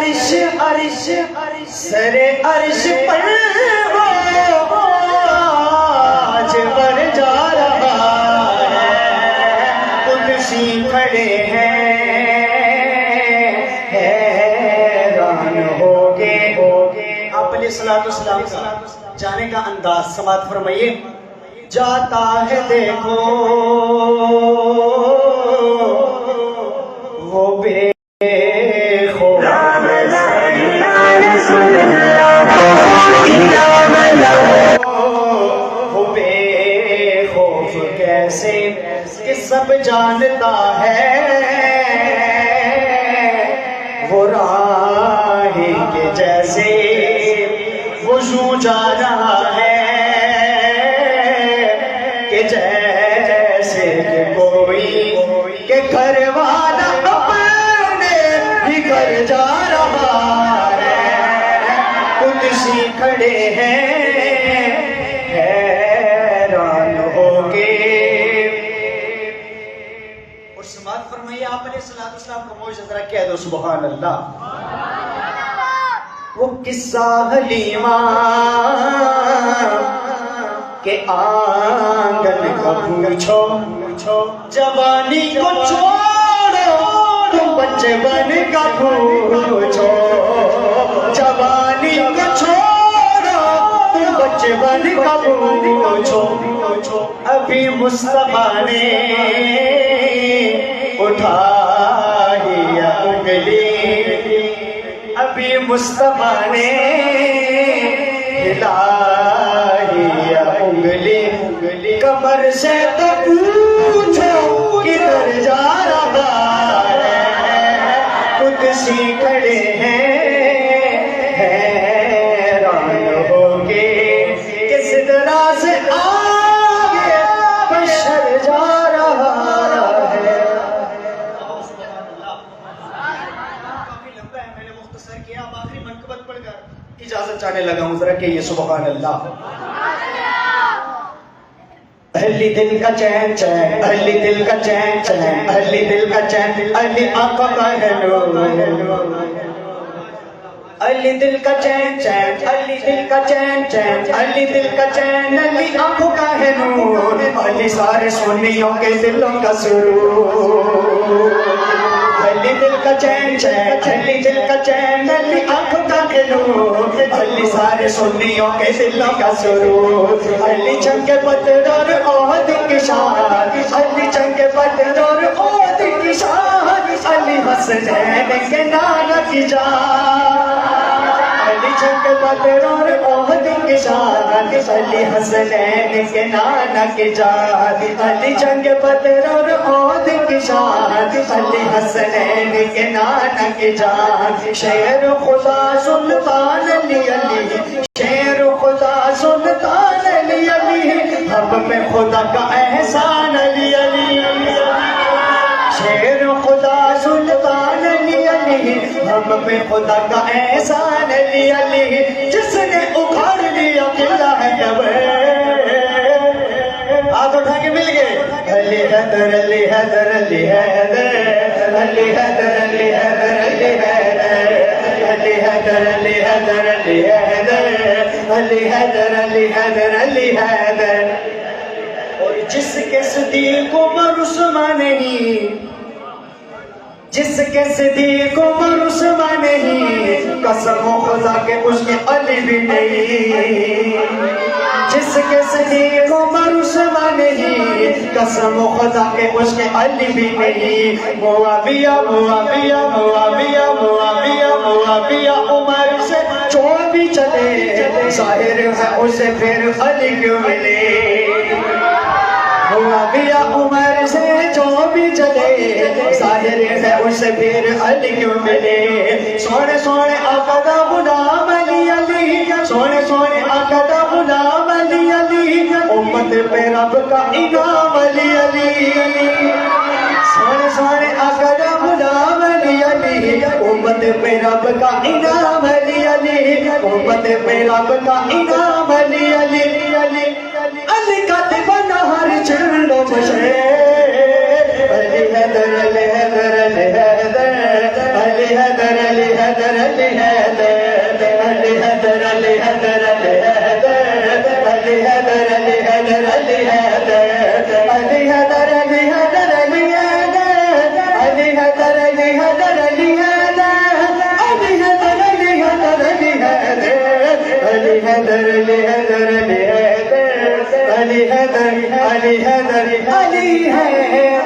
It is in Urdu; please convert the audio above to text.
عرش عرش سر عرش پر وہ آج بر جا رہا ہے قدسی کھڑے ہیں حیران ہوگے آپ علیہ السلام کا جانے کا انداز سماعت فرمائیے جاتا ہے دیکھو وہ بے خوف وہ بے خوف کیسے کہ سب جانتا ہے وہ راہی کے جیسے وہ یوں جا رہا ہے کہ جیسے کہ کوئی کہ گھر والا اپنے ہی گھر جا رہا ہے قدسی کھڑے ہیں حیران ہو کے اور سماعت فرمائیے آپ علیہ السلام کا معجزہ ذرا کہہ دو سبحان اللہ وہ قصہ حلیمہ کہ آنگن کو پوچھو جوانی کو چھوڑو تم بچے بن کا پوچھو جوانی کو چھوڑو تم بچے بن کا پوچھو ابھی مصطفیٰ نے اٹھائی انگلی ابھی مصطفیٰ نے ہلائی انگلی کمر سے تو پوچھو کدھر جا رہا ہے قدسی کھڑے ہیں حیران ہو کے کس طرح سے آگے بشر جا رہا ہے کافی لمبا ہے میں نے مختصر کیا اب آخری منقبت پڑھ کر اجازت چاہنے لگا ہوں ذرا کہ یہ سبحان اللہ اہلی دل کا چین چین اہلی دل کا چین چین اہلی دل کا چین اہلی آنکھوں کا ہے نور اہلی دل کا چین چین اہلی دل کا چین چین اہلی دل کا چین اہلی آنکھوں کا ہے نور اہلی سارے سنیوں کے دلوں کا سرور اہلی دل کا چین چین اہلی دل کا چین اہلی آنکھوں کا ہے نور اہلی سارے سنیوں کے دلوں کا سرور اہلی چنگ بدر اور عہد کی شان اہلی چنگ بدر اور عہد کی شان علی حسنین کے نانا کی جان علی چنگ بدر اور عہد کی شان علی حسنین کے نانا کی جان علی چنگ بدر اور عہد کی شان علی حسنین کے نانا کی جان شیر خدا سلطان علی علی شیر خدا سلطان علی علی ہم پہ خدا کا احسان علی علی شیر خدا سلطان علی علی ہم پہ خدا کا احسان علی علی جس نے اکھاڑ لیا قلعہ ہے جب ہاتھ اٹھا کے مل گئے علی حیدر علی حیدر علی حیدر علی حیدر علی حیدر علی حیدر علی حیدر علی حیدر علی حیدر علی حیدر علی حیدر علی حیدر اور جس کے صدیق عمر عثمان نہیں جس کے صدیق عمر عثمان نہیں قسم و خدا کے اس کے علی بھی نہیں جس کے صدیق عمر عثمان نہیں قسم و خدا کے اس کے علی بھی نہیں معاویہ معاویہ معاویہ معاویہ معاویہ عمر سے جو بھی چلے ظاہر ہے اسے پھر علی کیوں ملے معاویہ عمر سے جو بھی چلے ظاہر ہے اسے پھر علی کیوں ملے سونے سونے آقا دا غلام علی علی سونے سونے آقا دا غلام علی علی امت پہ رب کا انعام علی علی سونے سونے آقا دا غلام علی علی امت پہ رب کا انعام علی علی امت پہ رب کا انعام علی علی علی کا دیوانہ ہر چلو بشے علی حیدر علی حیدر علی حیدر علی حیدر علی حیدر علی حیدر علی حیدر علی حیدر علی حیدر علی حیدر علی ہے